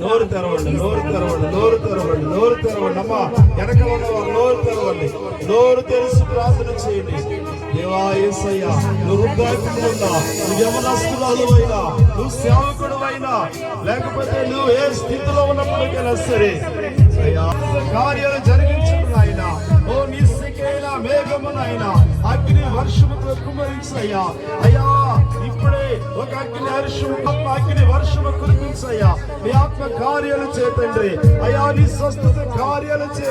నోరు తెరవండి, నోరు తెరవండి, నోరు తెరవండి, నోరు తెరవండి. అమ్మా వెనక ఉన్నవారు నోరు తెరవండి, నోరు తెరిచి ప్రార్థన చేయండి. దేవా యేసయ్యా, నువ్వు వృద్ధాప్యంలో, నువ్వు యవనస్తురాలు అయినా, నువ్వు సేవకుడు అయినా, లేకపోతే నువ్వు ఏ స్థితిలో ఉన్నప్పటికైనా సరే అయ్యా కార్యాలు జరిగించడం ఆయన. ఓ నిశ్చయమైన మేఘమునైనా అగ్ని వర్షముతో కుమరించయ్యా. అయ్యా ఇప్పుడే ఒక అగ్ని వర్షము కురిపించయ్యా. నీ ఆత్మ కార్యాలు చేతండి అయ్యా, నీ స్వస్థత కార్యాలు చే